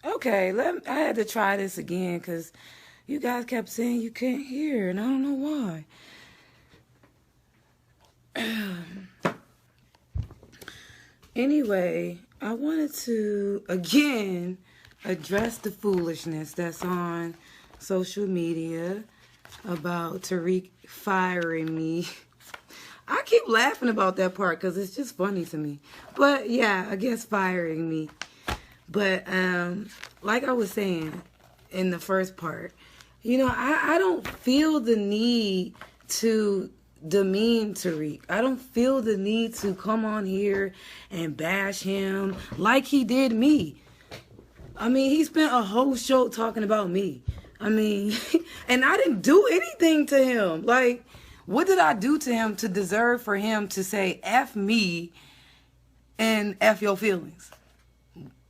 Okay, I had to try this again because you guys kept saying you can't hear, and I don't know why. Anyway, I wanted to, again, address the foolishness that's on social media about Tariq firing me. I keep laughing about that part because it's just funny to me. But yeah, I guess firing me. But like I was saying in the first part, you know, I don't feel the need to demean Tariq. I don't feel the need to come on here and bash him like he did me. I mean, he spent a whole show talking about me. I mean, and I didn't do anything to him. Like, what did I do to him to deserve for him to say F me and F your feelings?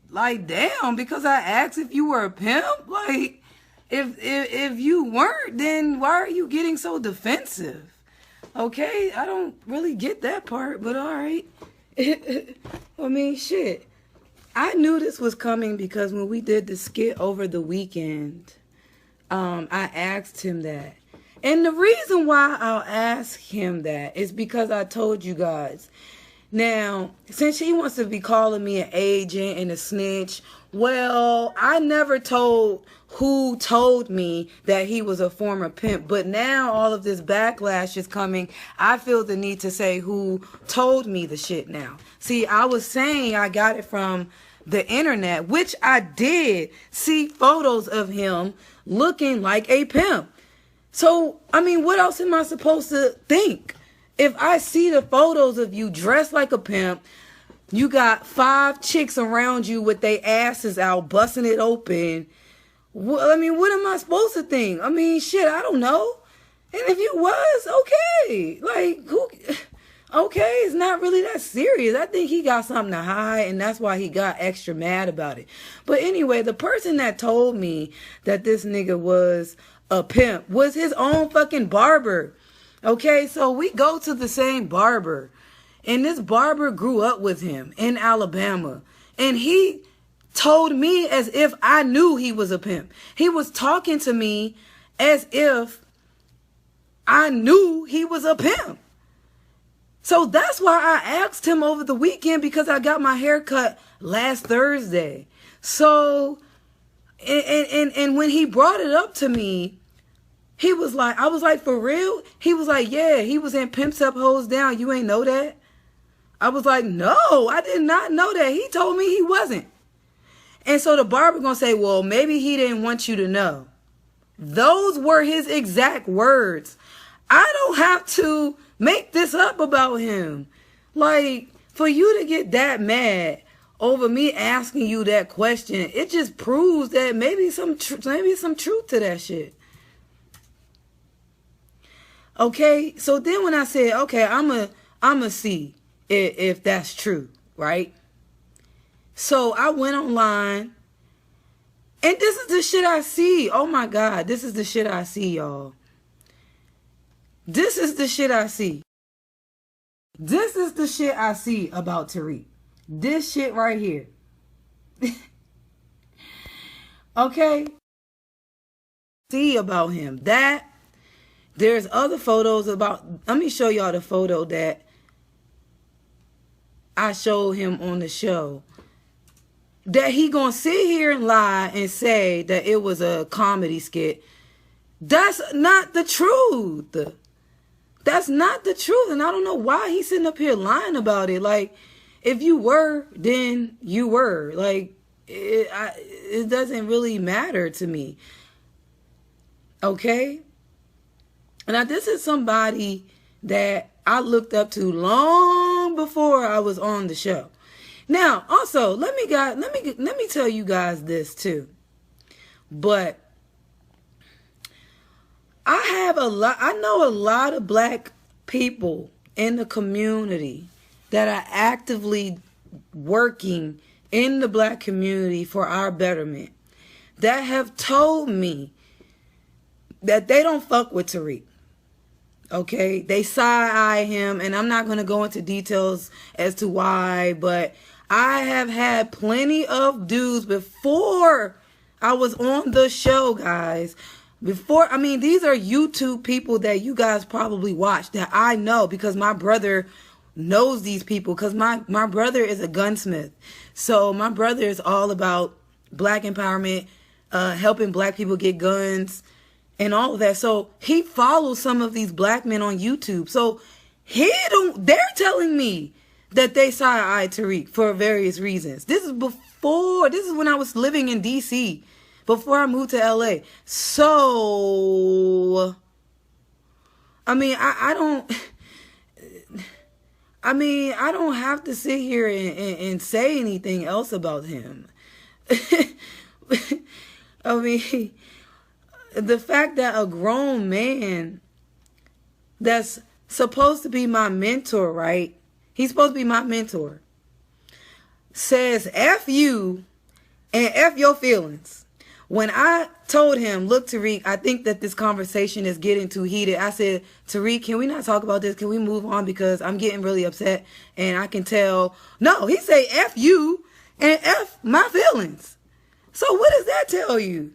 Like, damn, because I asked if you were a pimp? Like, if you weren't, then why are you getting so defensive? Okay, I don't really get that part, but all right. I mean, shit. I knew this was coming because when we did the skit over the weekend, I asked him that. And the reason why I'll ask him that is because I told you guys. Now, since he wants to be calling me an agent and a snitch, well, I never told who told me that he was a former pimp. But now all of this backlash is coming. I feel the need to say who told me the shit now. See, I was saying I got it from the internet, which I did see photos of him looking like a pimp. So, I mean, what else am I supposed to think? If I see the photos of you dressed like a pimp, you got 5 chicks around you with their asses out, busting it open. I mean, what am I supposed to think? I mean, shit, I don't know. And if you was, okay. Like, who... Okay, it's not really that serious. I think he got something to hide, and that's why he got extra mad about it. But anyway, the person that told me that this nigga was a pimp was his own fucking barber. Okay, so we go to the same barber, and this barber grew up with him in Alabama, and he told me as if I knew he was a pimp. He was talking to me as if I knew he was a pimp. So that's why I asked him over the weekend, because I got my hair cut last Thursday. So, and when he brought it up to me, he was like, I was like, for real? He was like, yeah, he was in Pimps Up, Hoes Down. You ain't know that? I was like, no, I did not know that. He told me he wasn't. And so the barber gonna say, well, maybe he didn't want you to know. Those were his exact words. I don't have to make this up about him. Like, for you to get that mad over me asking you that question, it just proves that maybe some truth to that shit. Okay, so then when I said, okay, I'ma see if that's true, right? So I went online, and this is the shit I see. Oh my God, this is the shit I see, y'all. This is the shit I see. This is the shit I see about Tariq. This shit right here. Okay? See about him. That, there's other photos about, let me show y'all the photo that I showed him on the show. That he gonna sit here and lie and say that it was a comedy skit. That's not the truth. That's not the truth. And I don't know why he's sitting up here lying about it. Like, if you were, then you were. Like, it doesn't really matter to me. Okay? Now, this is somebody that I looked up to long before I was on the show. Now, also, let me tell you guys this too. But I know a lot of black people in the community that are actively working in the black community for our betterment that have told me that they don't fuck with Tariq. Okay, they side-eye him, and I'm not going to go into details as to why, but I have had plenty of dudes before I was on the show, guys. Before, I mean, these are YouTube people that you guys probably watch that I know because my brother knows these people because my brother is a gunsmith. So my brother is all about black empowerment, helping black people get guns, and all of that. So he follows some of these black men on YouTube. So they're telling me that they side-eyed Tariq for various reasons. This is when I was living in DC, before I moved to LA. So, I mean, I don't have to sit here and say anything else about him. I mean, the fact that a grown man that's supposed to be my mentor, right? He's supposed to be my mentor. Says F you and F your feelings. When I told him, look, Tariq, I think that this conversation is getting too heated. I said, Tariq, can we not talk about this? Can we move on? Because I'm getting really upset and I can tell. No, he say F you and F my feelings. So what does that tell you?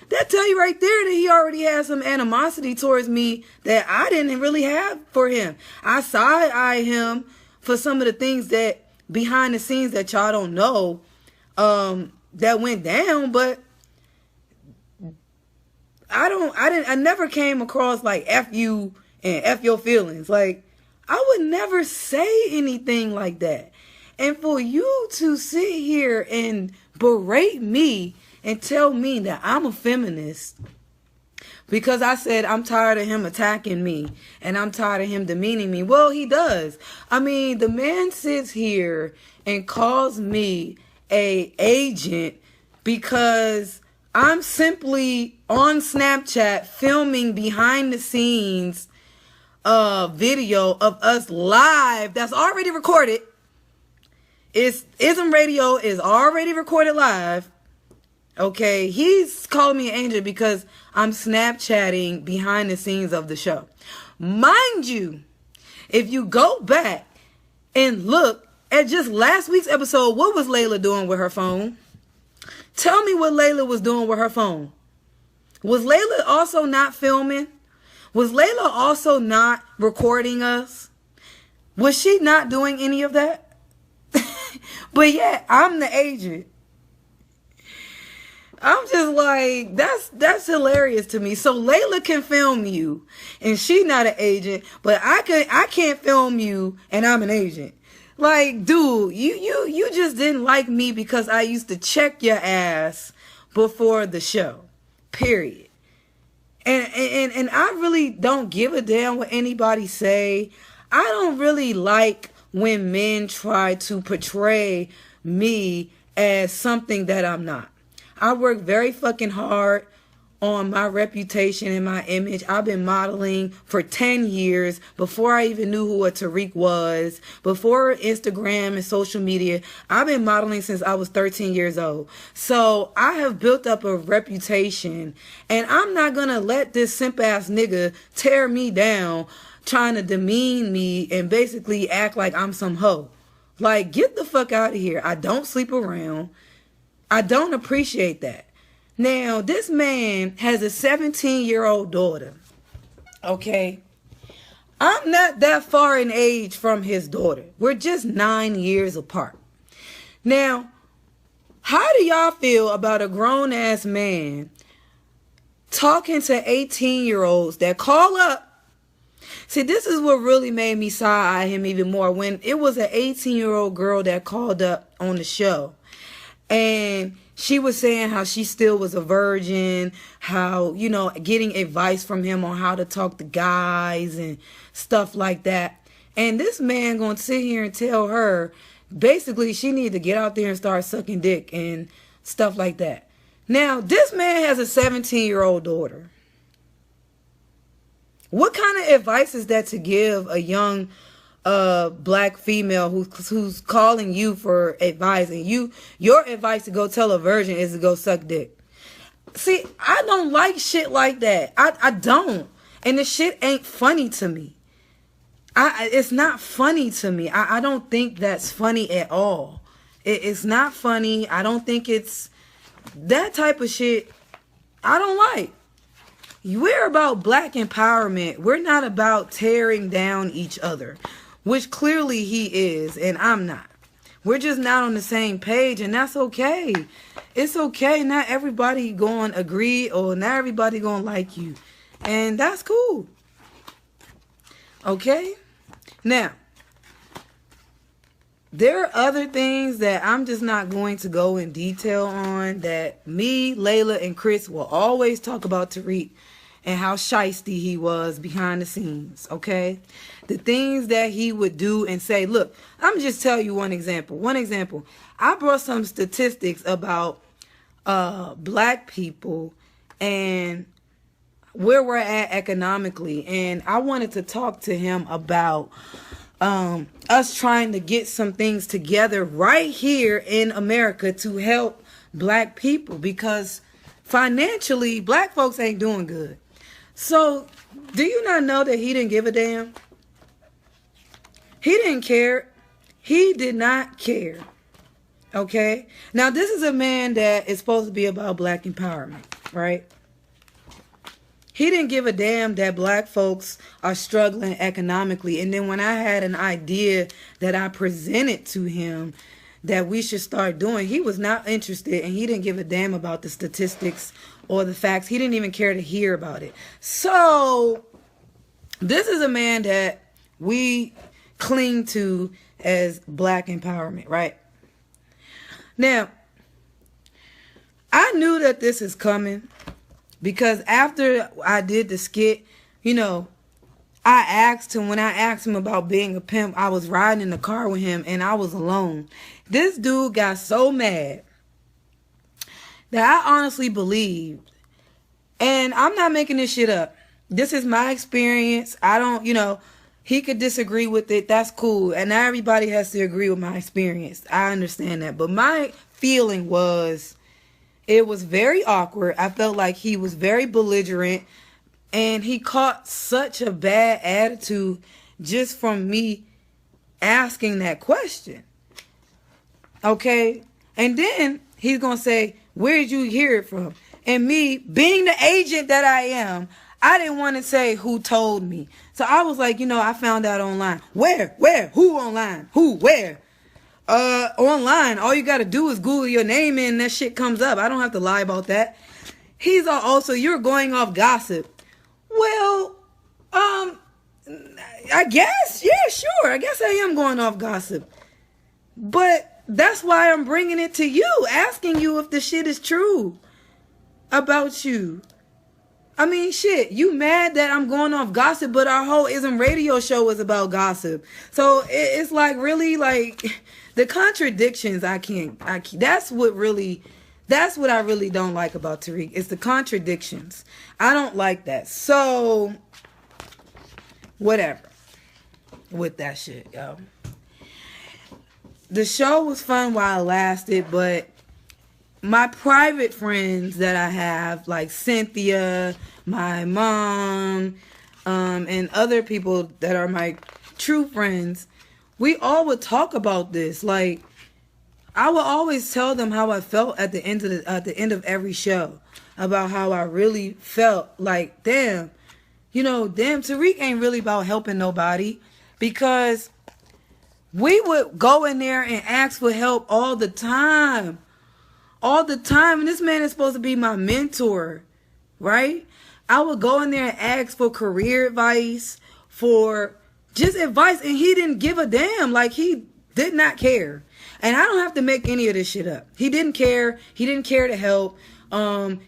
That tell you right there that he already has some animosity towards me that I didn't really have for him. I side-eye him for some of the things that behind the scenes that y'all don't know that went down, but I never came across like F you and F your feelings. Like, I would never say anything like that. And for you to sit here and berate me and tell me that I'm a feminist because I said I'm tired of him attacking me and I'm tired of him demeaning me. Well, he does. I mean, the man sits here and calls me a agent because I'm simply on Snapchat filming behind the scenes video of us live that's already recorded. Ism Radio is already recorded live. Okay, he's calling me an angel because I'm Snapchatting behind the scenes of the show. Mind you, if you go back and look at just last week's episode, what was Layla doing with her phone? Tell me what Layla was doing with her phone. Was Layla also not filming? Was Layla also not recording us? Was she not doing any of that? But yeah, I'm the agent. I'm just like, that's hilarious to me. So Layla can film you and she's not an agent, but I can't film you and I'm an agent. Like, dude, you just didn't like me because I used to check your ass before the show. Period. And I really don't give a damn what anybody say. I don't really like when men try to portray me as something that I'm not. I work very fucking hard on my reputation and my image. I've been modeling for 10 years before I even knew who a Tariq was. Before Instagram and social media, I've been modeling since I was 13 years old. So I have built up a reputation, and I'm not going to let this simp ass nigga tear me down, trying to demean me and basically act like I'm some hoe. Like, get the fuck out of here. I don't sleep around. I don't appreciate that. Now, this man has a 17-year-old daughter. Okay? I'm not that far in age from his daughter. We're just 9 years apart. Now, how do y'all feel about a grown-ass man talking to 18-year-olds that call up? See, this is what really made me side-eye him even more. When it was an 18-year-old girl that called up on the show. And she was saying how she still was a virgin, how, you know, getting advice from him on how to talk to guys and stuff like that. And this man gonna sit here and tell her basically she need to get out there and start sucking dick and stuff like that. Now, this man has a 17-year-old daughter. What kind of advice is that to give a young black female who's calling you for advice, and your advice to go tell a virgin is to go suck dick? See, I don't like shit like that. I don't. And the shit ain't funny to me. It's not funny to me. I don't think that's funny at all. It's not funny. I don't think it's that type of shit. I don't like. We're about black empowerment. We're not about tearing down each other, which clearly he is, and I'm not. We're just not on the same page, and that's okay. It's okay. Not everybody going to agree, or not everybody going to like you, and that's cool. Okay? Now, there are other things that I'm just not going to go in detail on that me, Layla, and Chris will always talk about Tariq and how shiesty he was behind the scenes, okay? The things that he would do and say. Look, I'm just tell you one example. One example. I brought some statistics about black people and where we're at economically. And I wanted to talk to him about us trying to get some things together right here in America to help black people. Because financially, black folks ain't doing good. So, do you not know that he didn't give a damn? He didn't care. He did not care. Okay? Now, this is a man that is supposed to be about black empowerment, right? He didn't give a damn that black folks are struggling economically. And then when I had an idea that I presented to him that we should start doing, he was not interested, and he didn't give a damn about the statistics or the facts. He didn't even care to hear about it. So this is a man that we cling to as black empowerment, right? Now, I knew that this is coming because after I did the skit, you know, I asked him, when I asked him about being a pimp, I was riding in the car with him and I was alone. This dude got so mad that I honestly believed, and I'm not making this shit up. This is my experience. I don't, you know, he could disagree with it. That's cool. And not everybody has to agree with my experience. I understand that. But my feeling was, it was very awkward. I felt like he was very belligerent. And he caught such a bad attitude just from me asking that question. Okay? And then he's going to say, where did you hear it from? And me, being the agent that I am, I didn't want to say who told me. So I was like, you know, I found out online. Where? Who online? Who? Where? Online. All you got to do is Google your name and that shit comes up. I don't have to lie about that. He's also, you're going off gossip. Well, I guess, yeah, sure. I guess I am going off gossip. But that's why I'm bringing it to you, asking you if the shit is true about you. I mean, shit, you mad that I'm going off gossip, but our whole Ism radio show is about gossip. So it's like, really, like, the contradictions that's what I really don't like about Tariq. It's the contradictions. I don't like that. So, whatever with that shit, yo. The show was fun while it lasted, but my private friends that I have, like Cynthia, my mom, and other people that are my true friends, we all would talk about this. Like, I would always tell them how I felt at the end of every show, about how I really felt. Like, damn, Tariq ain't really about helping nobody, because we would go in there and ask for help all the time. All the time. And this man is supposed to be my mentor, right? I would go in there and ask for career advice, for just advice, and he didn't give a damn. Like, he did not care. And I don't have to make any of this shit up. He didn't care. He didn't care to help.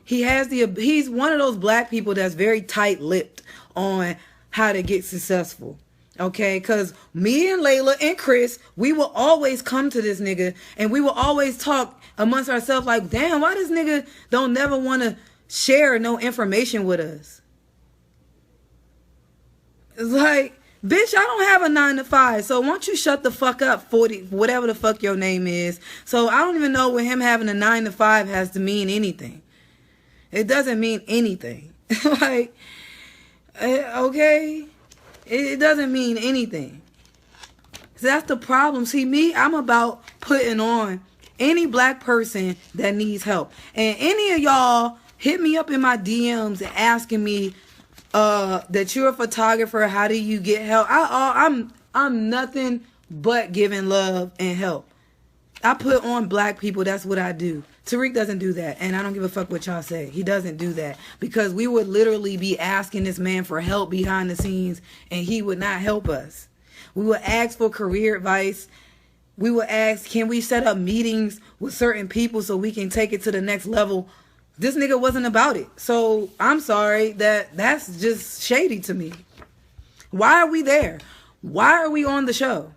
He's one of those black people that's very tight-lipped on how to get successful. Okay, because me and Layla and Chris, we will always come to this nigga and we will always talk amongst ourselves like, damn, why this nigga don't never want to share no information with us? It's like, bitch, I don't have a 9 to 5, so why don't you shut the fuck up, 40, whatever the fuck your name is. So I don't even know what him having a 9 to 5 has to mean anything. It doesn't mean anything. Like, Okay? It doesn't mean anything. So that's the problem. See, me, I'm about putting on any black person that needs help. And any of y'all hit me up in my DMs and asking me that you're a photographer, how do you get help? I'm nothing but giving love and help. I put on black people. That's what I do. Tariq doesn't do that, and I don't give a fuck what y'all say. He doesn't do that because we would literally be asking this man for help behind the scenes, and he would not help us. We would ask for career advice. We would ask, can we set up meetings with certain people so we can take it to the next level? This nigga wasn't about it. So I'm sorry, that's just shady to me. Why are we there? Why are we on the show?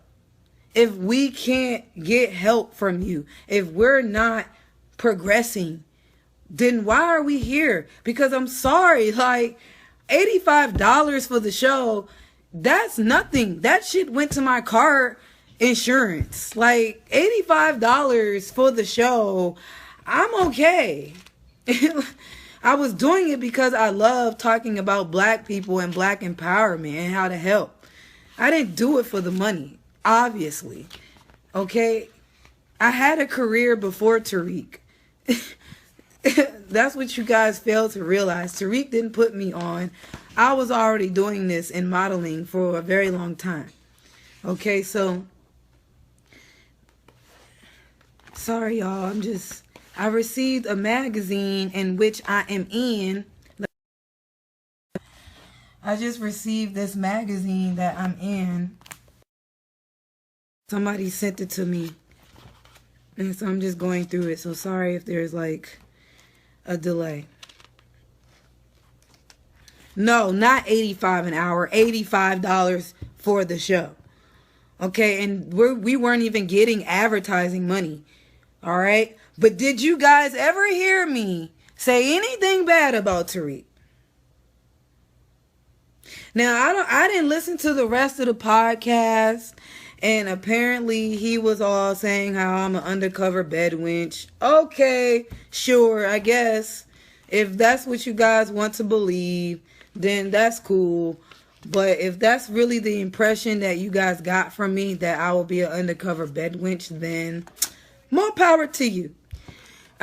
If we can't get help from you, if we're not progressing, then why are we here? Because I'm sorry, like $85 for the show, that's nothing. That shit went to my car insurance. Like $85 for the show, I'm okay. I was doing it because I love talking about black people and black empowerment and how to help. I didn't do it for the money, obviously. Okay? I had a career before Tariq. That's what you guys fail to realize. Tariq didn't put me on. I was already doing this in modeling for a very long time. Okay, so sorry y'all, I received a magazine in which I am in. I just received this magazine that I'm in. Somebody sent it to me. And so I'm just going through it. So sorry if there's like a delay. No, not $85 an hour. $85 for the show. Okay, and we weren't even getting advertising money. All right? But did you guys ever hear me say anything bad about Tariq? Now, I didn't listen to the rest of the podcast, and apparently he was all saying how I'm an undercover bed wench. Okay, sure, I guess. If that's what you guys want to believe, then that's cool. But if that's really the impression that you guys got from me, that I will be an undercover bed wench, then more power to you.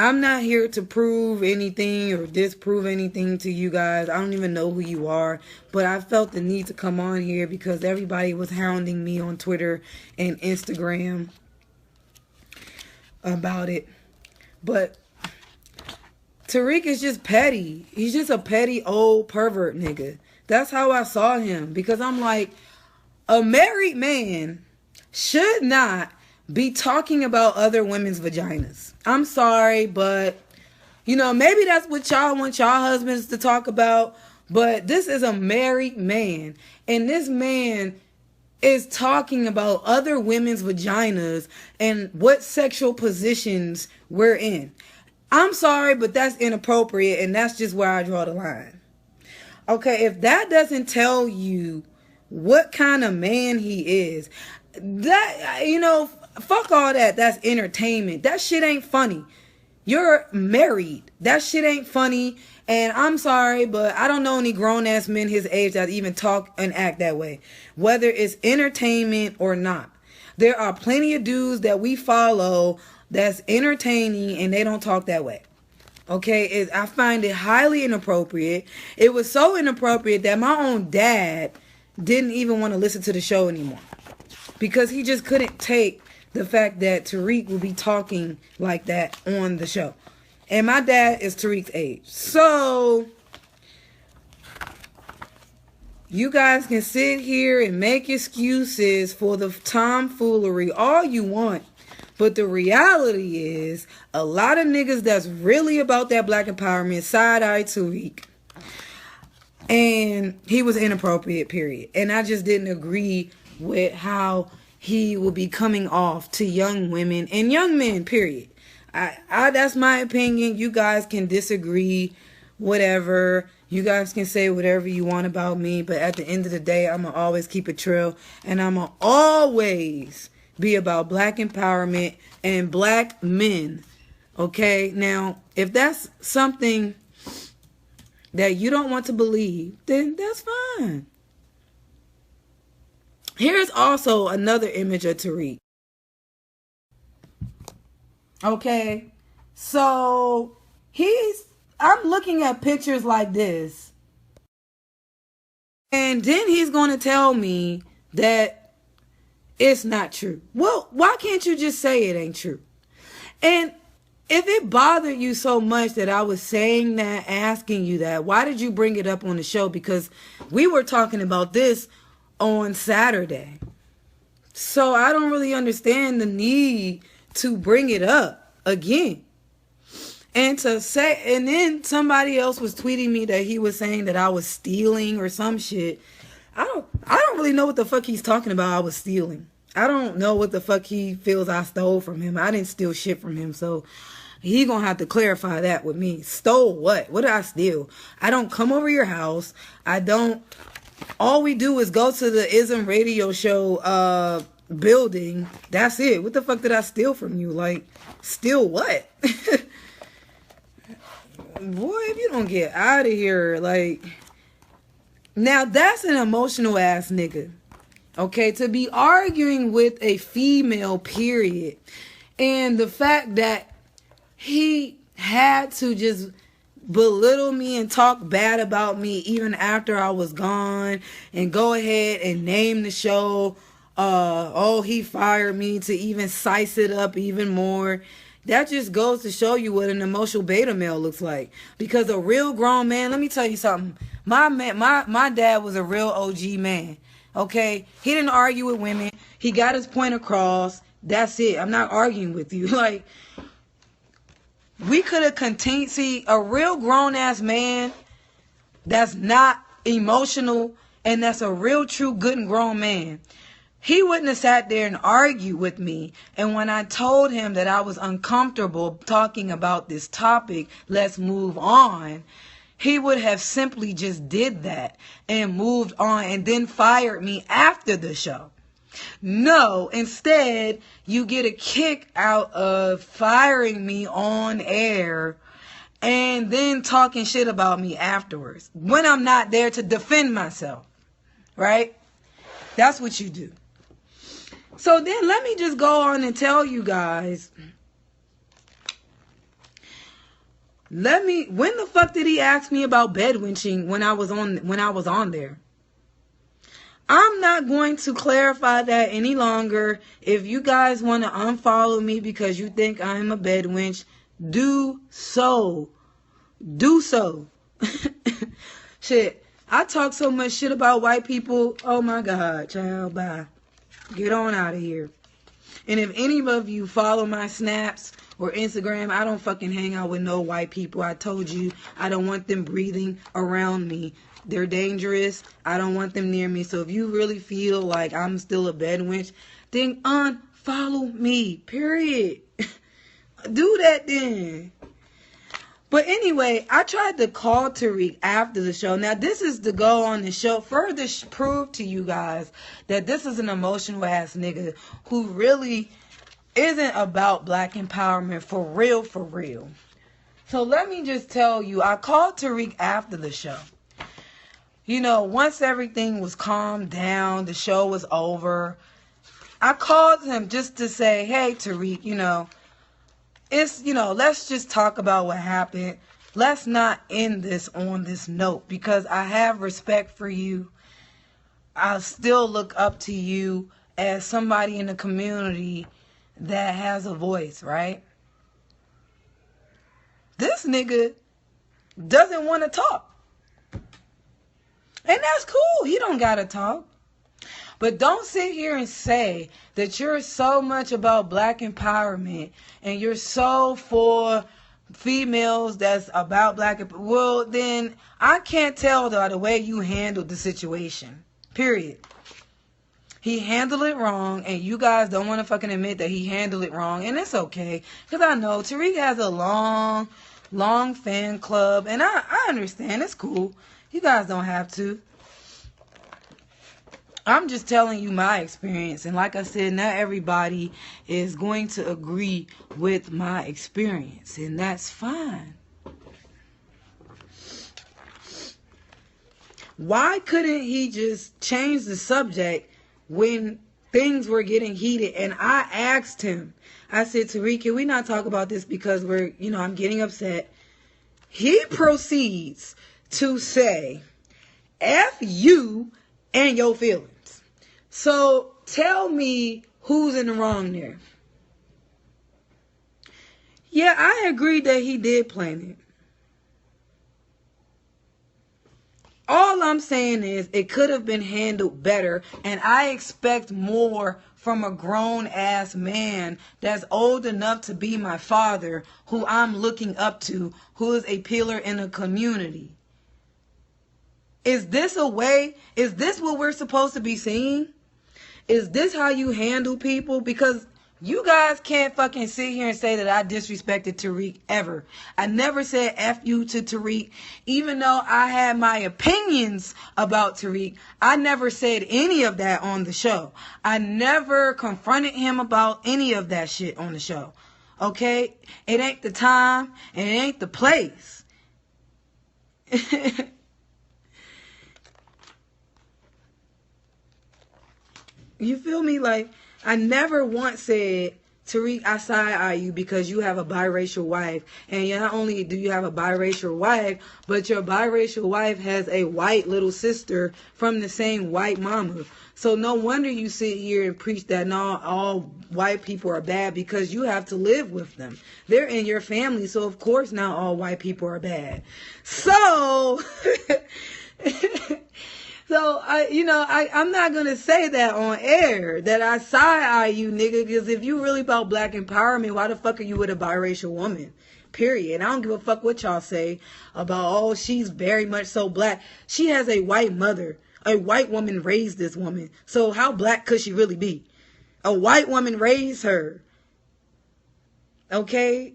I'm not here to prove anything or disprove anything to you guys. I don't even know who you are. But I felt the need to come on here because everybody was hounding me on Twitter and Instagram about it. But Tariq is just petty. He's just a petty old pervert nigga. That's how I saw him. Because I'm like, a married man should not be talking about other women's vaginas. I'm sorry, but, you know, maybe that's what y'all want y'all husbands to talk about. But this is a married man. And this man is talking about other women's vaginas and what sexual positions we're in. I'm sorry, but that's inappropriate. And that's just where I draw the line. Okay, if that doesn't tell you what kind of man he is, that, you know, fuck all that. That's entertainment. That shit ain't funny. You're married. That shit ain't funny. And I'm sorry, but I don't know any grown-ass men his age that even talk and act that way. Whether it's entertainment or not. There are plenty of dudes that we follow that's entertaining and they don't talk that way. Okay? I find it highly inappropriate. It was so inappropriate that my own dad didn't even want to listen to the show anymore. Because he just couldn't take the fact that Tariq will be talking like that on the show. And my dad is Tariq's age. So, you guys can sit here and make excuses for the tomfoolery all you want. But the reality is, a lot of niggas that's really about that black empowerment side-eye Tariq. And he was inappropriate, period. And I just didn't agree with how he will be coming off to young women and young men, period. I that's my opinion. You guys can disagree, whatever. You guys can say whatever you want about me, but at the end of the day, I'm going to always keep it true, and I'm going to always be about black empowerment and black men. Okay? Now, if that's something that you don't want to believe, then that's fine. Here's also another image of Tariq. Okay. So I'm looking at pictures like this. And then he's going to tell me that it's not true. Well, why can't you just say it ain't true? And if it bothered you so much that I was saying that, asking you that, why did you bring it up on the show? Because we were talking about this on Saturday. So I don't really understand the need to bring it up again. And then somebody else was tweeting me that he was saying that I was stealing or some shit. I don't really know what the fuck he's talking about. I was stealing. I don't know what the fuck he feels I stole from him. I didn't steal shit from him, so he gonna have to clarify that with me. Stole what? What did I steal? I don't come over your house. I don't. All we do is go to the Ism radio show building. That's it. What the fuck did I steal from you? Like, steal what? Boy, if you don't get out of here, like, now that's an emotional ass nigga. Okay, to be arguing with a female, period. And the fact that he had to just belittle me and talk bad about me even after I was gone and go ahead and name the show, oh, he fired me, to even size it up even more. That just goes to show you what an emotional beta male looks like. Because a real grown man, let me tell you something. My dad was a real OG man. Okay? He didn't argue with women. He got his point across. That's it. I'm not arguing with you. Like, we could have continued. See, a real grown-ass man that's not emotional and that's a real, true, good and grown man, he wouldn't have sat there and argued with me. And when I told him that I was uncomfortable talking about this topic, let's move on, he would have simply just did that and moved on and then fired me after the show. No, instead, you get a kick out of firing me on air and then talking shit about me afterwards when I'm not there to defend myself, right? That's what you do. So then let me just go on and tell you guys, when the fuck did he ask me about bedwinching when I was on there? I'm not going to clarify that any longer. If you guys want to unfollow me because you think I'm a bedwench, do so. Do so. Shit. I talk so much shit about white people. Oh my God, child, bye. Get on out of here. And if any of you follow my snaps or Instagram, I don't fucking hang out with no white people. I told you, I don't want them breathing around me. They're dangerous. I don't want them near me. So if you really feel like I'm still a bedwench, then unfollow me. Period. Do that then. But anyway, I tried to call Tariq after the show. Now, this is to go on the show, further prove to you guys that this is an emotional ass nigga who really isn't about black empowerment for real, for real. So let me just tell you, I called Tariq after the show. You know, once everything was calmed down, the show was over, I called him just to say, hey, Tariq, let's just talk about what happened. Let's not end this on this note because I have respect for you. I still look up to you as somebody in the community that has a voice, right? This nigga doesn't want to talk. And that's cool. He don't gotta talk. But don't sit here and say that you're so much about black empowerment and you're so for females that's about black empowerment. Well, then I can't tell by the way you handled the situation. Period. He handled it wrong, and you guys don't want to fucking admit that he handled it wrong, and it's okay. Because I know Tariq has a long fan club, and I understand. It's cool. You guys don't have to. I'm just telling you my experience. And like I said, not everybody is going to agree with my experience. And that's fine. Why couldn't he just change the subject when things were getting heated? And I asked him, I said, Tariq, can we not talk about this because I'm getting upset? He proceeds to say, F you and your feelings. So tell me who's in the wrong there. Yeah, I agree that he did plan it. All I'm saying is it could have been handled better, and I expect more from a grown-ass man that's old enough to be my father, who I'm looking up to, who is a pillar in a community. Is this a way? Is this what we're supposed to be seeing? Is this how you handle people? Because you guys can't fucking sit here and say that I disrespected Tariq ever. I never said F you to Tariq. Even though I had my opinions about Tariq, I never said any of that on the show. I never confronted him about any of that shit on the show. Okay? It ain't the time and it ain't the place. You feel me? Like, I never once said, Tariq, I side-eye you because you have a biracial wife. And not only do you have a biracial wife, but your biracial wife has a white little sister from the same white mama. So no wonder you sit here and preach that not all white people are bad, because you have to live with them. They're in your family, so of course not all white people are bad. So... So, I'm not going to say that on air, that I side-eye you, nigga, because if you really about black empowerment, why the fuck are you with a biracial woman? Period. I don't give a fuck what y'all say about, oh, she's very much so black. She has a white mother. A white woman raised this woman. So how black could she really be? A white woman raised her. Okay?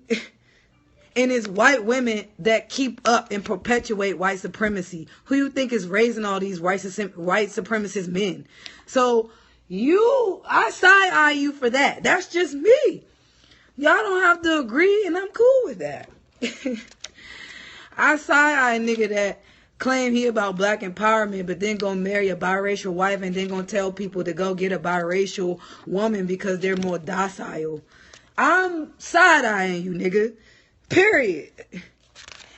And it's white women that keep up and perpetuate white supremacy. Who you think is raising all these white supremacist men? So I side-eye you for that. That's just me. Y'all don't have to agree, and I'm cool with that. I side-eye a nigga that claim he about black empowerment, but then gonna marry a biracial wife and then gonna tell people to go get a biracial woman because they're more docile. I'm side-eyeing you, nigga. Period.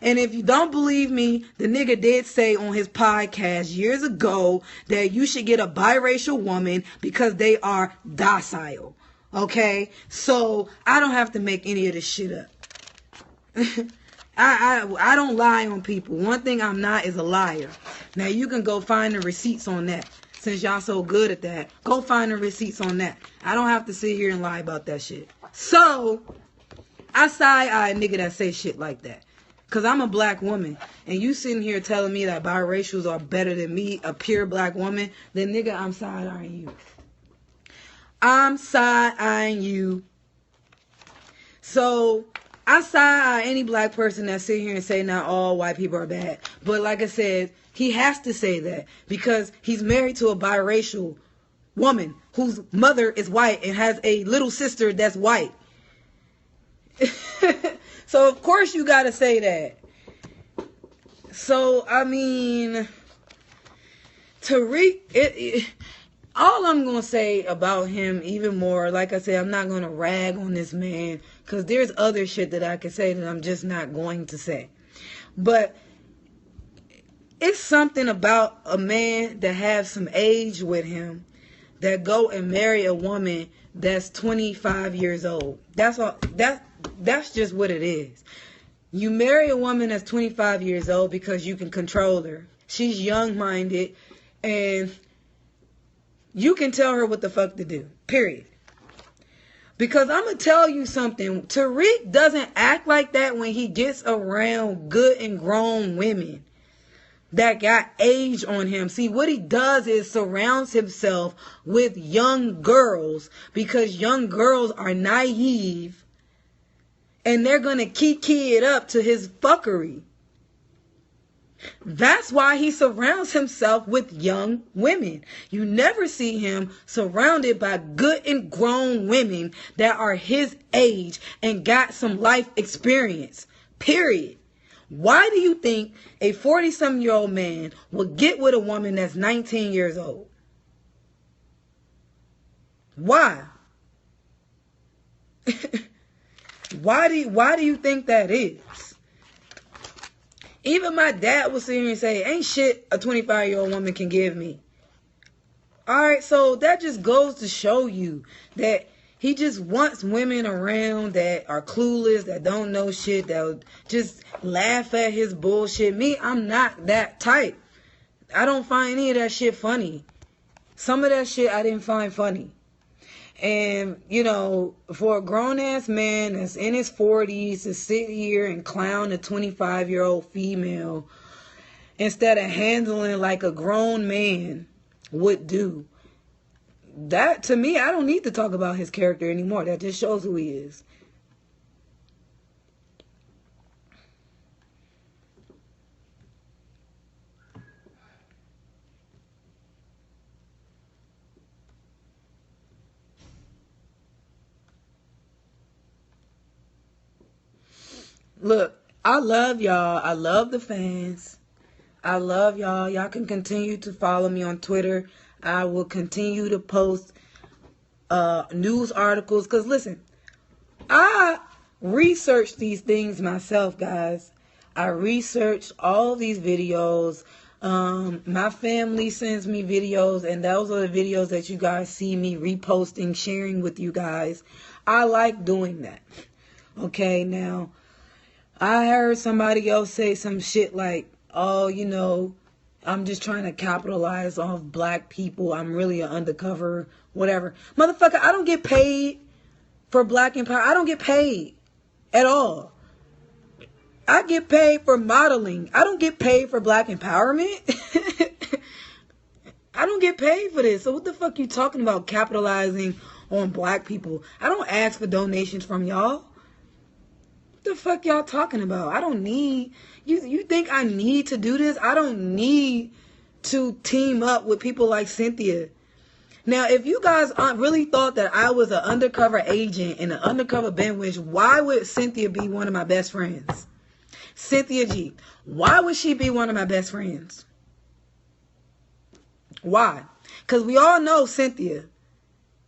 And if you don't believe me, the nigga did say on his podcast years ago that you should get a biracial woman because they are docile. Okay? So I don't have to make any of this shit up. I don't lie on people. One thing I'm not is a liar. Now you can go find the receipts on that. Since y'all so good at that, go find the receipts on that. I don't have to sit here and lie about that shit. So I side-eye a nigga that say shit like that. Because I'm a black woman. And you sitting here telling me that biracials are better than me, a pure black woman, then nigga, I'm side-eyeing you. I'm side-eyeing you. So I side-eye any black person that sit here and say not all white people are bad. But like I said, he has to say that because he's married to a biracial woman whose mother is white and has a little sister that's white. So of course you gotta say that. So I mean, Tariq, all I'm gonna say about him even more, like I said, I'm not gonna rag on this man because there's other shit that I can say that I'm just not going to say. But it's something about a man that has some age with him that go and marry a woman that's 25 years old. That's all. That's just what it is. You marry a woman that's 25 years old because you can control her. She's young-minded, and you can tell her what the fuck to do. Period. Because I'm going to tell you something. Tariq doesn't act like that when he gets around good and grown women that got age on him. See, what he does is surrounds himself with young girls because young girls are naive and they're going to kiki it up to his fuckery. That's why he surrounds himself with young women. You never see him surrounded by good and grown women that are his age and got some life experience. Period. Why do you think a 40-something-year-old man would get with a woman that's 19 years old? Why? Why do you think that is? Even my dad was sitting here and say, ain't shit a 25-year-old woman can give me. Alright, so that just goes to show you that he just wants women around that are clueless, that don't know shit, that would just laugh at his bullshit. Me, I'm not that type. I don't find any of that shit funny. Some of that shit I didn't find funny. And, you know, for a grown-ass man that's in his 40s to sit here and clown a 25-year-old female instead of handling like a grown man would do, that, to me, I don't need to talk about his character anymore. That just shows who he is. Look, I love y'all. I love the fans. I love y'all. Y'all can continue to follow me on Twitter. I will continue to post news articles. Because listen, I researched these things myself, guys. I researched all these videos. My family sends me videos, and those are the videos that you guys see me reposting, sharing with you guys. I like doing that. Okay, now, I heard somebody else say some shit like, oh, you know, I'm just trying to capitalize off black people. I'm really an undercover, whatever. Motherfucker, I don't get paid for black empower. I don't get paid at all. I get paid for modeling. I don't get paid for black empowerment. I don't get paid for this. So what the fuck you talking about capitalizing on black people? I don't ask for donations from y'all. The fuck y'all talking about? I don't need you think I need to do this? I don't need to team up with people like Cynthia. Now, if you guys really thought that I was an undercover agent and an undercover bandwidth, why would Cynthia be one of my best friends? Cynthia G. Why would she be one of my best friends? Why? Because we all know Cynthia.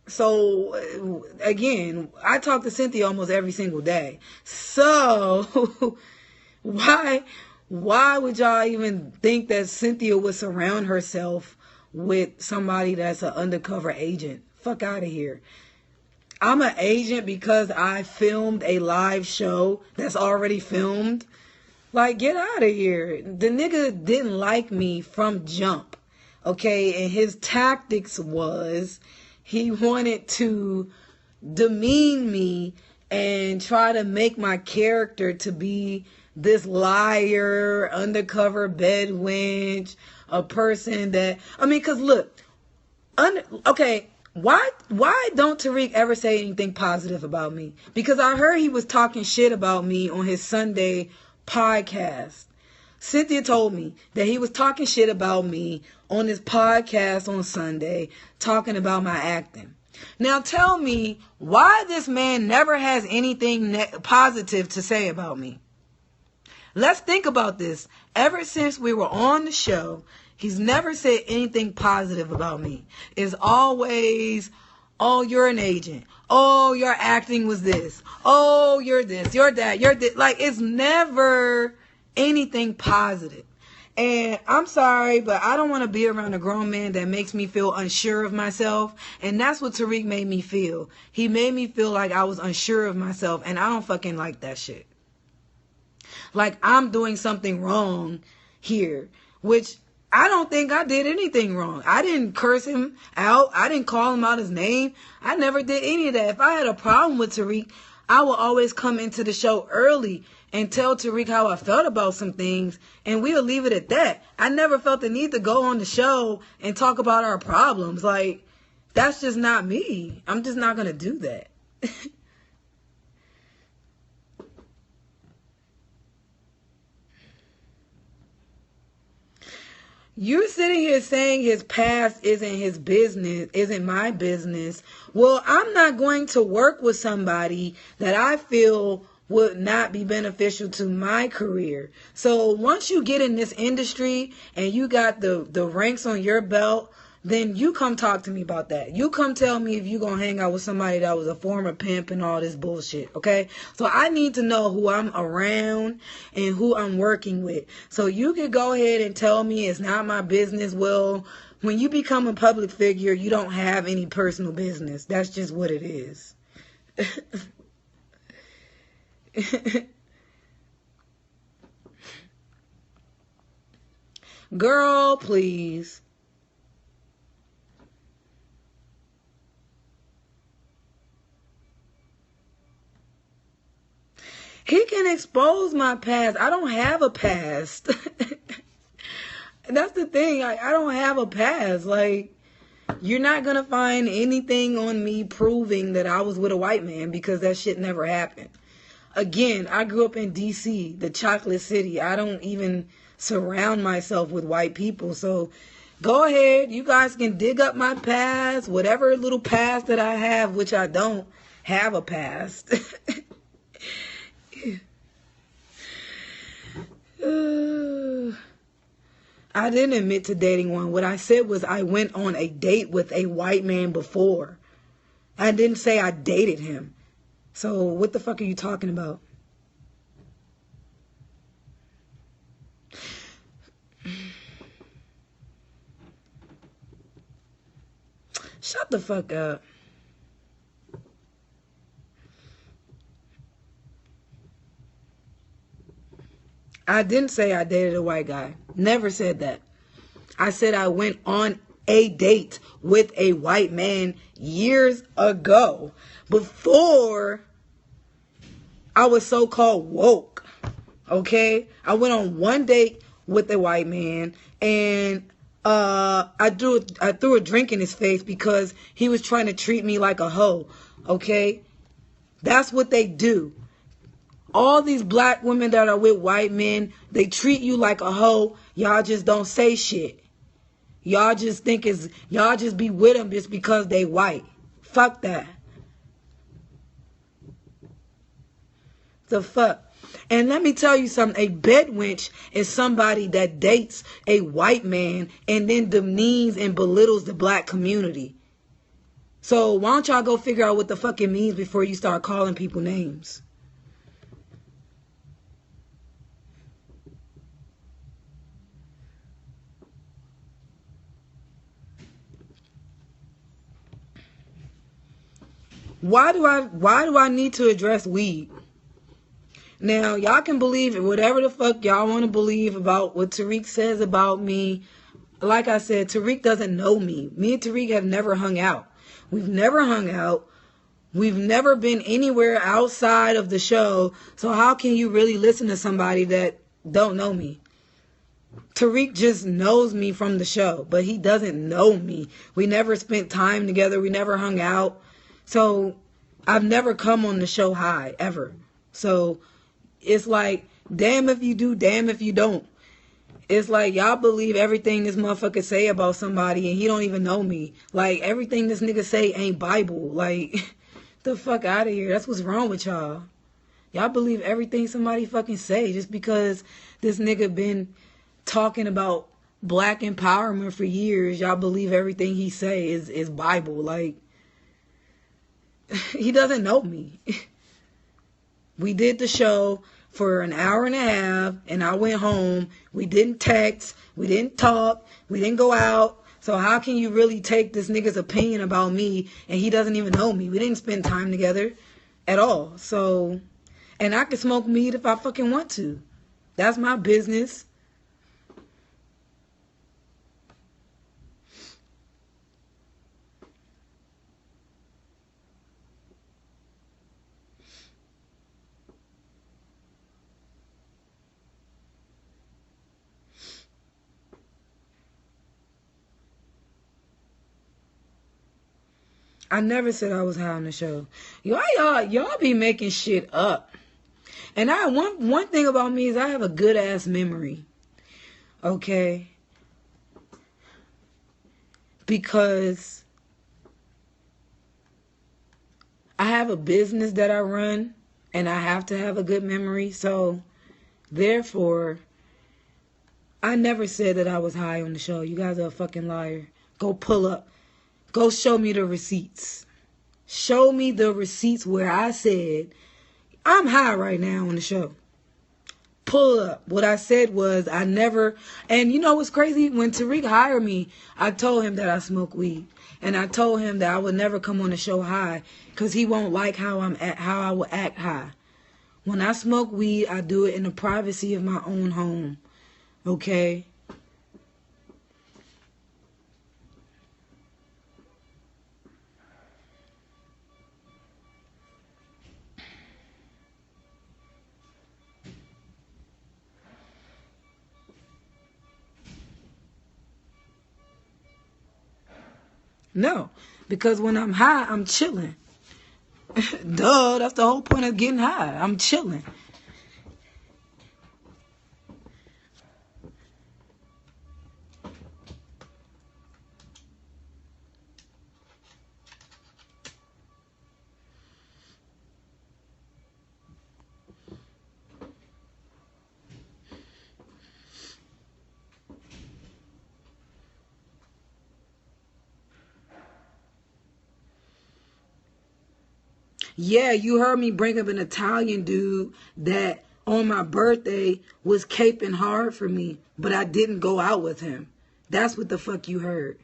So, again, I talk to Cynthia almost every single day. So, why would y'all even think that Cynthia would surround herself with somebody that's an undercover agent? Fuck out of here. I'm an agent because I filmed a live show that's already filmed. Like, get out of here. The nigga didn't like me from jump. Okay, and his tactics was he wanted to demean me and try to make my character to be this liar, undercover bed wench, a person that, I mean, because look, okay, why don't Tariq ever say anything positive about me? Because I heard he was talking shit about me on his Sunday podcast. Cynthia told me that he was talking shit about me on his podcast on Sunday, talking about my acting. Now tell me why this man never has anything positive to say about me. Let's think about this. Ever since we were on the show, he's never said anything positive about me. It's always, oh, you're an agent. Oh, your acting was this. Oh, you're this. You're that. You're this. Like, it's never anything positive. And I'm sorry, but I don't want to be around a grown man that makes me feel unsure of myself. And that's what Tariq made me feel. He made me feel like I was unsure of myself. And I don't fucking like that shit. Like, I'm doing something wrong here. Which I don't think I did anything wrong. I didn't curse him out. I didn't call him out his name. I never did any of that. If I had a problem with Tariq, I would always come into the show early and tell Tariq how I felt about some things, and we'll leave it at that. I never felt the need to go on the show and talk about our problems. Like, that's just not me. I'm just not going to do that. You're sitting here saying his past isn't his business, isn't my business. Well, I'm not going to work with somebody that I feel would not be beneficial to my career. So once you get in this industry and you got the ranks on your belt, then you come talk to me about that. You come tell me if you gonna hang out with somebody that was a former pimp and all this bullshit, okay? So I need to know who I'm around and who I'm working with. So you can go ahead and tell me it's not my business. Well, when you become a public figure, you don't have any personal business. That's just what it is. Girl, please. He can expose my past. I don't have a past. That's the thing. I don't have a past. Like, you're not going to find anything on me proving that I was with a white man, because that shit never happened. Again, I grew up in D.C., the chocolate city. I don't even surround myself with white people. So go ahead. You guys can dig up my past, whatever little past that I have, which I don't have a past. I didn't admit to dating one. What I said was I went on a date with a white man before. I didn't say I dated him. So what the fuck are you talking about? Shut the fuck up. I didn't say I dated a white guy. Never said that. I said I went on a date with a white man years ago, before I was so-called woke. Okay? I went on one date with a white man, and I threw a drink in his face because he was trying to treat me like a hoe. Okay? That's what they do. All these black women that are with white men, they treat you like a hoe. Y'all just don't say shit. Y'all just think y'all just be with them just because they white. Fuck that. The fuck. And let me tell you something. A bed wench is somebody that dates a white man and then demeans and belittles the black community. So why don't y'all go figure out what the fuck it means before you start calling people names? Why do I need to address weed? Now, y'all can believe whatever the fuck y'all want to believe about what Tariq says about me. Like I said, Tariq doesn't know me. Me and Tariq have never hung out. We've never hung out. We've never been anywhere outside of the show. So how can you really listen to somebody that don't know me? Tariq just knows me from the show, but he doesn't know me. We never spent time together. We never hung out. So I've never come on the show high, ever. So it's like, damn if you do, damn if you don't. It's like y'all believe everything this motherfucker say about somebody and he don't even know me. Like, everything this nigga say ain't Bible. Like, the fuck out of here. That's what's wrong with y'all. Y'all believe everything somebody fucking say just because this nigga been talking about black empowerment for years. Y'all believe everything he say is Bible. Like, he doesn't know me. We did the show for an hour and a half, and I went home. We didn't text. We didn't talk. We didn't go out. So how can you really take this nigga's opinion about me, and he doesn't even know me? We didn't spend time together at all. So, and I can smoke weed if I fucking want to. That's my business. I never said I was high on the show. Y'all be making shit up. And one thing about me is I have a good ass memory. Okay? Because I have a business that I run, And I have to have a good memory. So, therefore, I never said that I was high on the show. You guys are a fucking liar. Go pull up. Go show me the receipts. Show me the receipts where I said, I'm high right now on the show. Pull up. What I said was, I never, and you know what's crazy? When Tariq hired me, I told him that I smoke weed. And I told him that I would never come on the show high because he won't like how I will act high. When I smoke weed, I do it in the privacy of my own home. Okay? No, because when I'm high, I'm chilling. Duh, that's the whole point of getting high. I'm chilling. Yeah, you heard me bring up an Italian dude that on my birthday was caping hard for me, but I didn't go out with him. That's what the fuck you heard.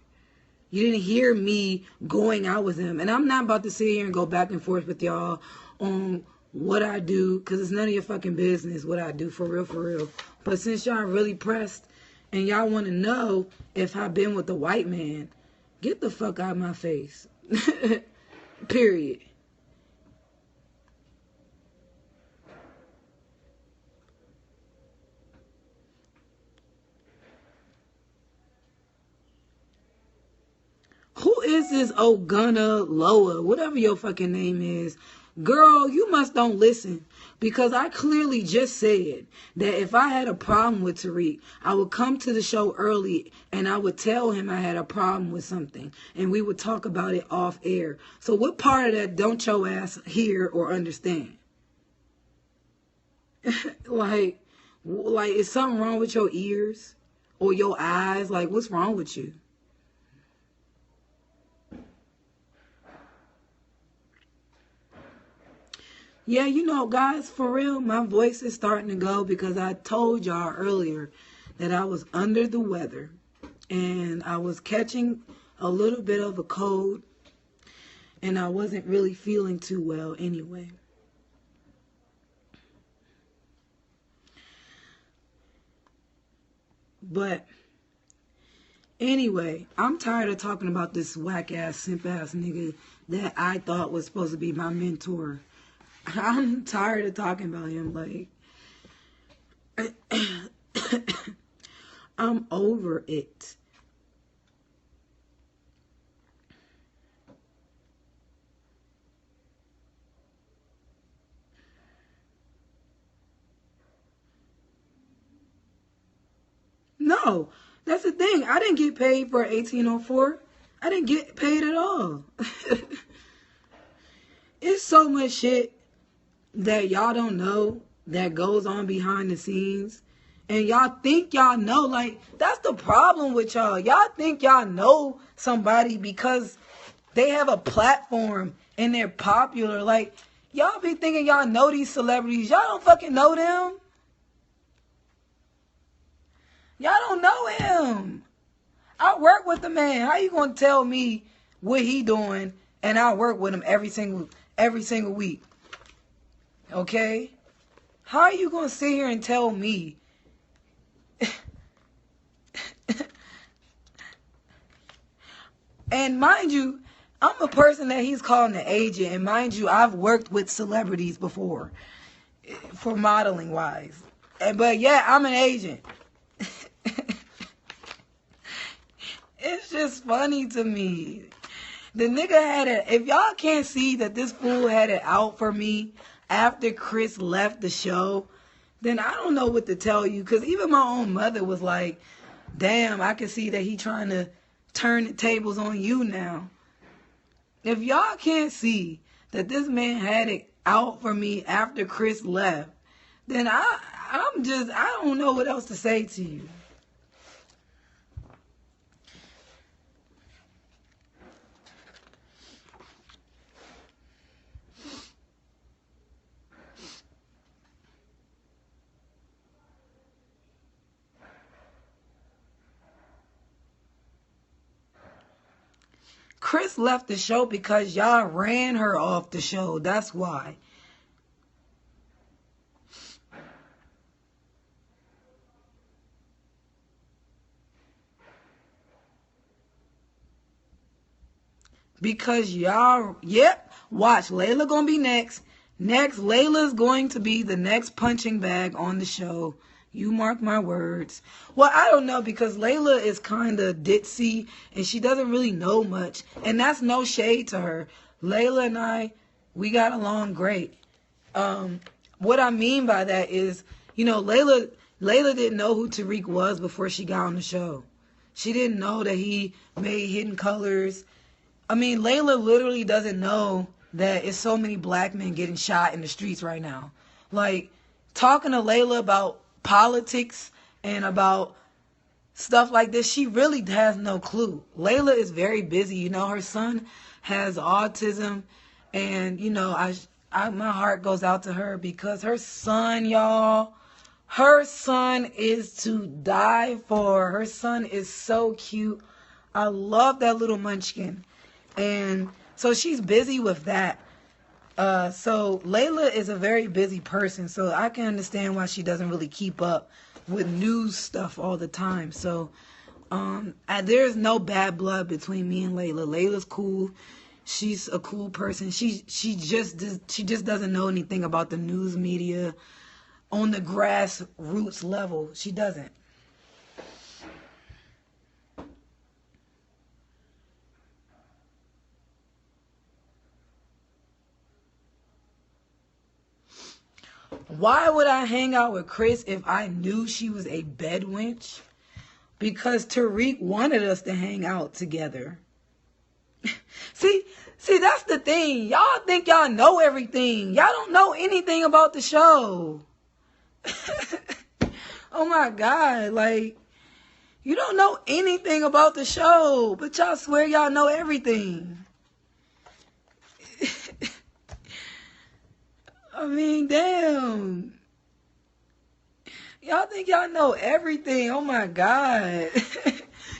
You didn't hear me going out with him. And I'm not about to sit here and go back and forth with y'all on what I do, because it's none of your fucking business what I do, for real, for real. But since y'all really pressed and y'all want to know if I've been with a white man, get the fuck out of my face. Period. Who is this Oguna Loa, whatever your fucking name is? Girl, you must don't listen. Because I clearly just said that if I had a problem with Tariq, I would come to the show early and I would tell him I had a problem with something. And we would talk about it off air. So what part of that don't your ass hear or understand? like, is something wrong with your ears? Or your eyes? Like, what's wrong with you? Yeah, you know, guys, for real, my voice is starting to go because I told y'all earlier that I was under the weather and I was catching a little bit of a cold and I wasn't really feeling too well anyway. But anyway, I'm tired of talking about this whack ass, simp ass nigga that I thought was supposed to be my mentor. I'm tired of talking about him. Like, I'm over it. No, that's the thing. I didn't get paid for 1804. I didn't get paid at all. It's so much shit that y'all don't know that goes on behind the scenes. And y'all think y'all know. Like, that's the problem with y'all. Y'all think y'all know somebody because they have a platform and they're popular. Like, y'all be thinking y'all know these celebrities. Y'all don't fucking know them. Y'all don't know him. I work with the man. How you gonna tell me what he doing and I work with him every single week? Okay? How are you gonna sit here and tell me? And mind you, I'm a person that he's calling an agent. And mind you, I've worked with celebrities before for modeling wise. But yeah, I'm an agent. It's just funny to me. The nigga had it. If y'all can't see that this fool had it out for me after Chris left the show, then I don't know what to tell you. Because even my own mother was like, damn, I can see that he trying to turn the tables on you now. If y'all can't see that this man had it out for me after Chris left, then I don't know what else to say to you. Chris left the show because y'all ran her off the show. That's why. Because y'all, yep, watch, Layla gonna be next. Next, Layla's going to be the next punching bag on the show. You mark my words. Well, I don't know, because Layla is kind of ditzy and she doesn't really know much. And that's no shade to her. Layla and I, we got along great. What I mean by that is, you know, Layla didn't know who Tariq was before she got on the show. She didn't know that he made Hidden Colors. I mean, Layla literally doesn't know that it's so many black men getting shot in the streets right now. Like, talking to Layla about politics and about stuff like this, she really has no clue. Layla is very busy. You know, her son has autism, and you know, my heart goes out to her because her son, y'all, her son is to die for. Her son is so cute. I love that little munchkin. And so she's busy with that. So Layla is a very busy person, so I can understand why she doesn't really keep up with news stuff all the time. So there's no bad blood between me and Layla. Layla's cool. She's a cool person. She just doesn't know anything about the news media on the grassroots level. She doesn't. Why would I hang out with Chris if I knew she was a bedwench? Because Tariq wanted us to hang out together. See, that's the thing. Y'all think y'all know everything. Y'all don't know anything about the show. Oh my God, like, you don't know anything about the show, but y'all swear y'all know everything. I mean, damn. Y'all think y'all know everything. Oh my God.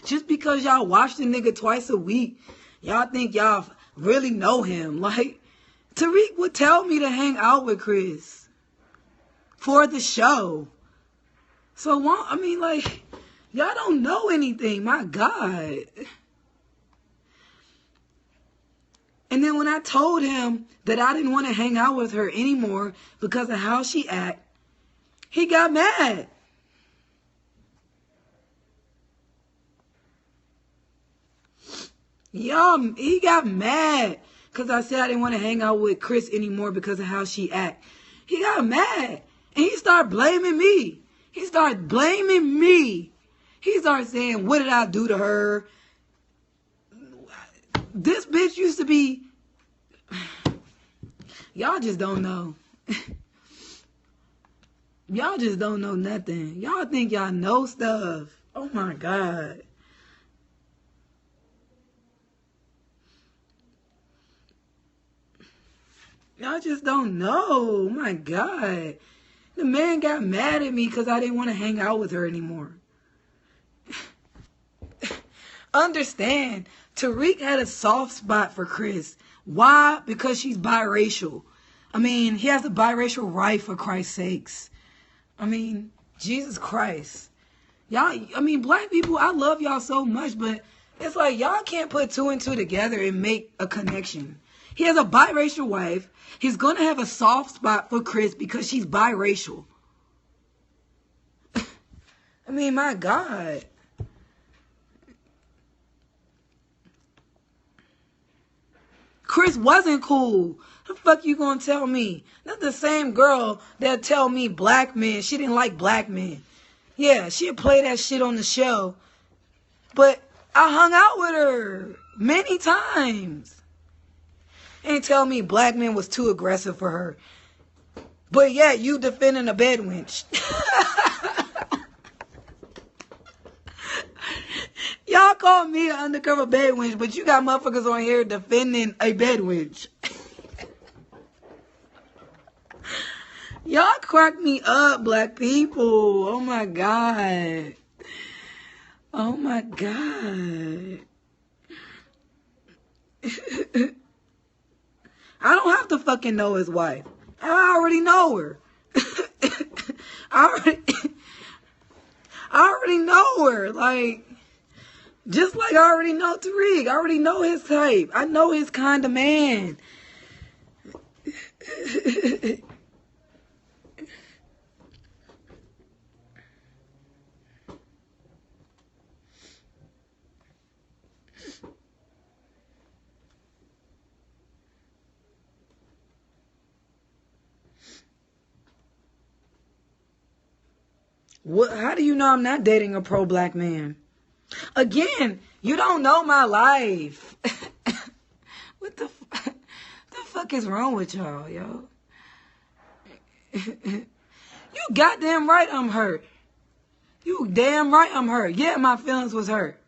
Just because y'all watch the nigga twice a week, y'all think y'all really know him. Like, Tariq would tell me to hang out with Chris for the show. So, I mean, like, y'all don't know anything. My God. And then when I told him that I didn't want to hang out with her anymore because of how she act, he got mad. Y'all, he got mad because I said I didn't want to hang out with Chris anymore because of how she act. He got mad and he started blaming me. He started blaming me. He started saying, what did I do to her? This bitch used to be... Y'all just don't know. Y'all just don't know nothing. Y'all think y'all know stuff. Oh my God. Y'all just don't know. Oh my God. The man got mad at me because I didn't want to hang out with her anymore. Understand, Tariq had a soft spot for Chris. Why? Because she's biracial. I mean, he has a biracial right, for Christ's sakes. I mean, Jesus Christ. Y'all, I mean, black people, I love y'all so much, but it's like y'all can't put two and two together and make a connection. He has a biracial wife. He's going to have a soft spot for Chris because she's biracial. I mean, my God. Chris wasn't cool. The fuck you gonna tell me? That's the same girl that tell me black men, she didn't like black men. Yeah, she'd play that shit on the show. But I hung out with her many times. Ain't tell me black men was too aggressive for her. But yeah, you defending a bed wench. Y'all call me an undercover bed wench, but you got motherfuckers on here defending a bed wench. Y'all crack me up, black people. Oh my God. Oh my God. I don't have to fucking know his wife. I already know her. I already know her. Like, just like I already know Tariq. I already know his type. I know his kind of man. What? How do you know I'm not dating a pro-black man? Again, you don't know my life. What the fuck is wrong with y'all, yo? You goddamn right I'm hurt. You damn right I'm hurt. Yeah, my feelings was hurt.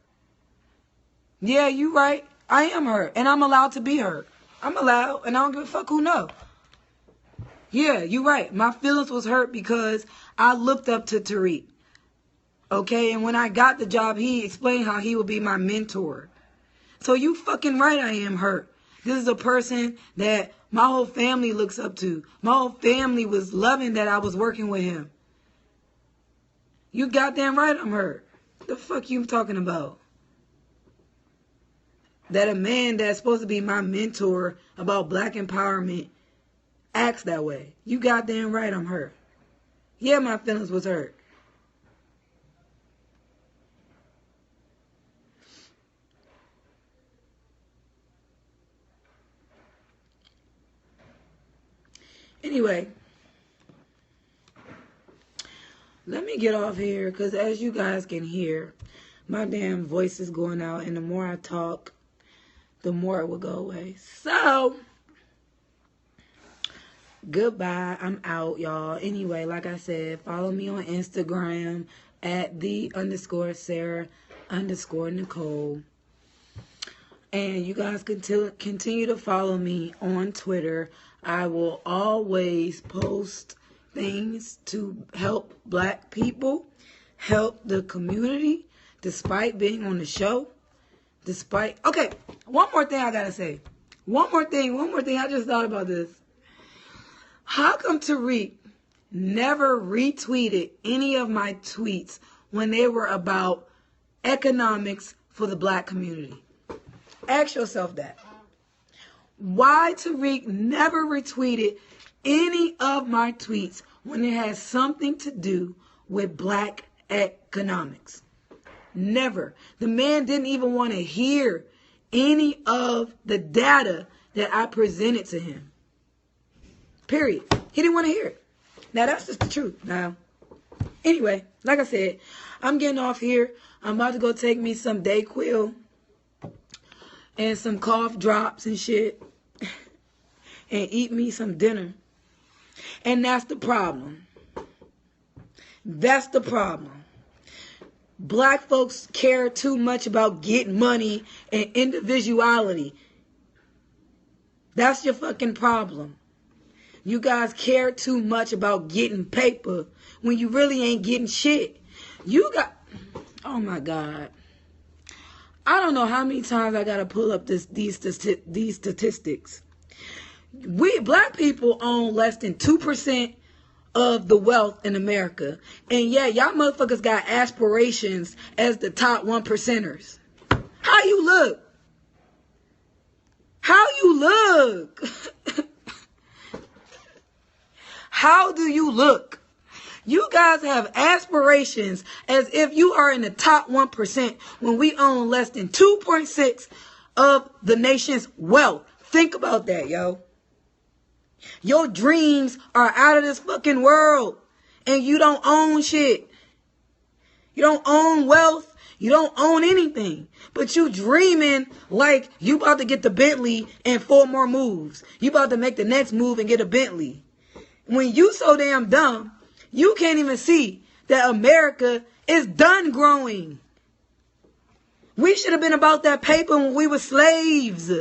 Yeah, you right. I am hurt. And I'm allowed to be hurt. I'm allowed. And I don't give a fuck who know. Yeah, you right. My feelings was hurt because I looked up to Tariq. Okay, and when I got the job, he explained how he would be my mentor. So you fucking right I am hurt. This is a person that my whole family looks up to. My whole family was loving that I was working with him. You goddamn right I'm hurt. The fuck you talking about? That a man that's supposed to be my mentor about black empowerment acts that way. You goddamn right I'm hurt. Yeah, my feelings was hurt. Anyway, let me get off here because as you guys can hear, my damn voice is going out, and the more I talk, the more it will go away. So, goodbye. I'm out, y'all. Anyway, like I said, follow me on Instagram at @the_Sarah_Nicole. And you guys continue to follow me on Twitter. I will always post things to help black people, help the community, despite being on the show. Okay, one more thing I gotta say. One more thing. I just thought about this. How come Tariq never retweeted any of my tweets when they were about economics for the black community? Ask yourself that. Why Tariq never retweeted any of my tweets when it has something to do with black economics? Never. The man didn't even want to hear any of the data that I presented to him. Period. He didn't want to hear it. Now, that's just the truth. Now, anyway, like I said, I'm getting off here. I'm about to go take me some Dayquil and some cough drops and shit and eat me some dinner. And that's the problem. That's the problem. Black folks care too much about getting money and individuality. That's your fucking problem. You guys care too much about getting paper when you really ain't getting shit. Oh my God. I don't know how many times I gotta pull up these statistics. We black people own less than 2% of the wealth in America. And yeah, y'all motherfuckers got aspirations as the top 1%ers. How you look? How you look? How do you look? You guys have aspirations as if you are in the top 1% when we own less than 2.6 of the nation's wealth. Think about that, yo. Your dreams are out of this fucking world and you don't own shit. You don't own wealth. You don't own anything. But you dreaming like you about to get the Bentley in 4 more moves. You about to make the next move and get a Bentley. When you so damn dumb, you can't even see that America is done growing. We should have been about that paper when we were slaves.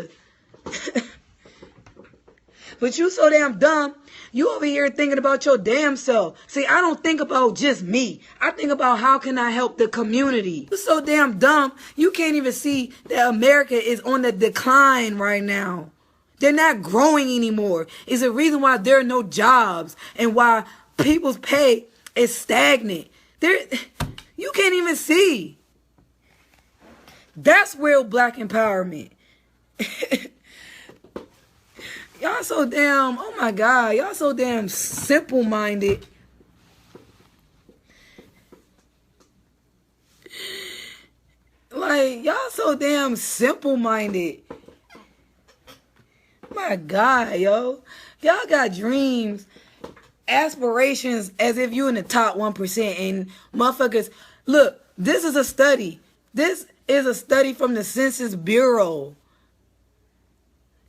But you so damn dumb, you over here thinking about your damn self. See, I don't think about just me. I think about how can I help the community. You so damn dumb, you can't even see that America is on the decline right now. They're not growing anymore. It's a reason why there are no jobs and why people's pay is stagnant. You can't even see. That's real black empowerment. Y'all so damn, oh my God, y'all so damn simple-minded. Like, y'all so damn simple-minded. My God, yo. Y'all got dreams, aspirations as if you in the top 1%. And motherfuckers, look, this is a study. This is a study from the Census Bureau,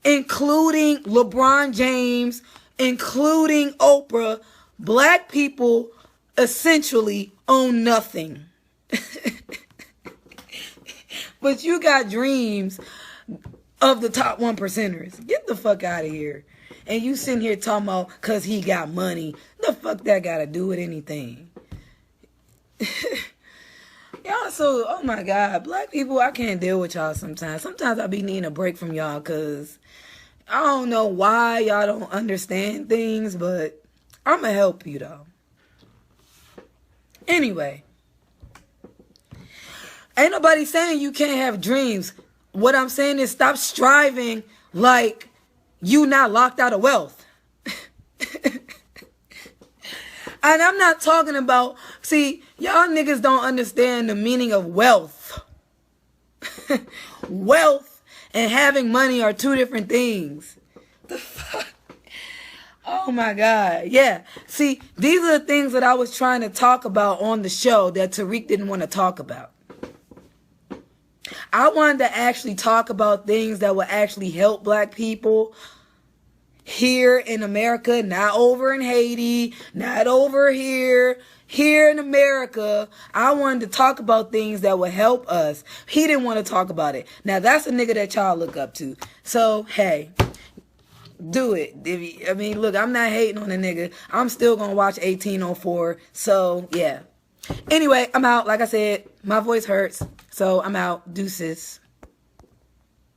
including LeBron James, including Oprah. Black people essentially own nothing. But you got dreams of the top 1%ers. Get the fuck out of here. And you sitting here talking about because he got money. The fuck that got to do with anything? Y'all so, oh my God, black people, I can't deal with y'all sometimes. Sometimes I be needing a break from y'all because I don't know why y'all don't understand things, but I'm going to help you though. Anyway, ain't nobody saying you can't have dreams. What I'm saying is stop striving like you not locked out of wealth. And I'm not talking about, see, y'all niggas don't understand the meaning of wealth. Wealth and having money are 2 different things. The fuck? Oh my God. Yeah. See, these are the things that I was trying to talk about on the show that Tariq didn't want to talk about. I wanted to actually talk about things that would actually help black people here in America, not over in Haiti, not over here. Here in America, I wanted to talk about things that would help us. He didn't want to talk about it. Now, that's a nigga that y'all look up to. So, hey, do it. I mean, look, I'm not hating on the nigga. I'm still going to watch 1804. So, yeah. Anyway, I'm out. Like I said, my voice hurts. So, I'm out. Deuces.